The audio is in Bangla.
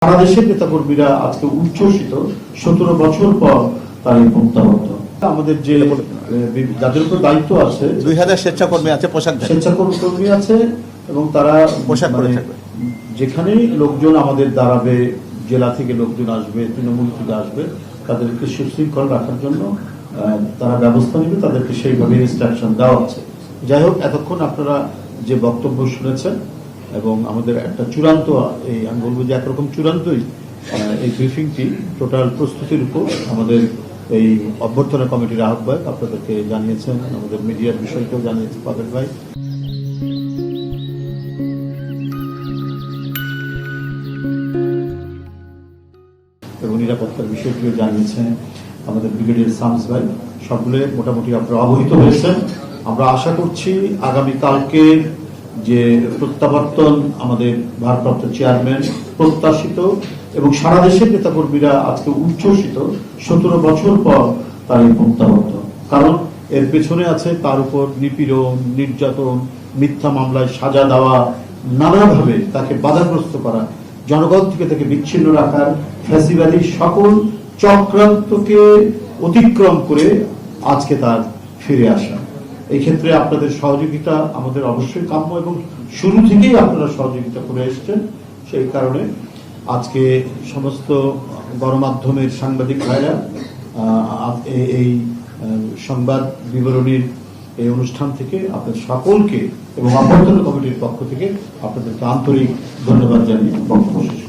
বাংলাদেশের নেতাকর্মীরা আজকে উচ্ছ্বসিত 17 বছর পর তার এই প্রত্যাবর্ত। আমাদের যে যাদের উপর দায়িত্ব আছে 2000 স্বেচ্ছাকর্মী আছে, স্বেচ্ছাকর্মী আছে এবং তারা পোশাক পরে থাকবে। যেখানেই লোকজন আমাদের দাঁড়াবে, জেলা থেকে লোকজন আসবে, তৃণমূল থেকে আসবে, তাদেরকে সুশৃঙ্খল রাখার জন্য তারা ব্যবস্থা নেবে, তাদেরকে সেইভাবে ইনস্ট্রাকশন দেওয়া আছে। যাই হোক, এতক্ষণ আপনারা যে বক্তব্য শুনেছেন এবং আমাদের একটা চূড়ান্ত, আমি বলবো যে একরকম চূড়ান্তই এই ব্রিফিংটি টোটাল প্রস্তুতির উপর আমাদের এই অভ্যর্থনা কমিটির আহ্বায়ক আপনাদেরকে জানিয়েছেন, আমাদের মিডিয়ার বিষয়কেও জানিয়েছেন পাবেল ভাই। এবং নিরাপত্তার বিষয়টিও জানিয়েছেন আমাদের ব্রিগেডিয়ার শামস ভাই। সকলে মোটামুটি আপনারা অবহিত হয়েছেন। আমরা আশা করছি আগামীকালকে যে প্রত্যাবর্তন আমাদের ভারপ্রাপ্ত চেয়ারম্যান প্রত্যাশিত এবং সারা দেশের নেতাকর্মীরা আজকে উচ্ছ্বসিত 17 বছর পর তার এই প্রত্যাবর্তন। কারণ এর পেছনে আছে তার উপর নিপীড়ন, নির্যাতন, মিথ্যা মামলায় সাজা দেওয়া, নানাভাবে তাকে বাধাগ্রস্ত করা, জনগণ থেকে তাকে বিচ্ছিন্ন রাখার ফ্যাসিবাদী সকল চক্রান্তকে অতিক্রম করে আজকে তার ফিরে আসা। এই ক্ষেত্রে আপনাদের সহযোগিতা আমাদের অবশ্যই কাম্য এবং শুরু থেকেই আপনারা সহযোগিতা করে এসছেন। সেই কারণে আজকে সমস্ত গণমাধ্যমের সাংবাদিক ভাইরা এই সংবাদ বিবরণীর এই অনুষ্ঠান থেকে আপনাদের সকলকে এবং অভ্যর্থনা কমিটির পক্ষ থেকে আপনাদেরকে আন্তরিক ধন্যবাদ জানিয়ে বক্তব্য শেষ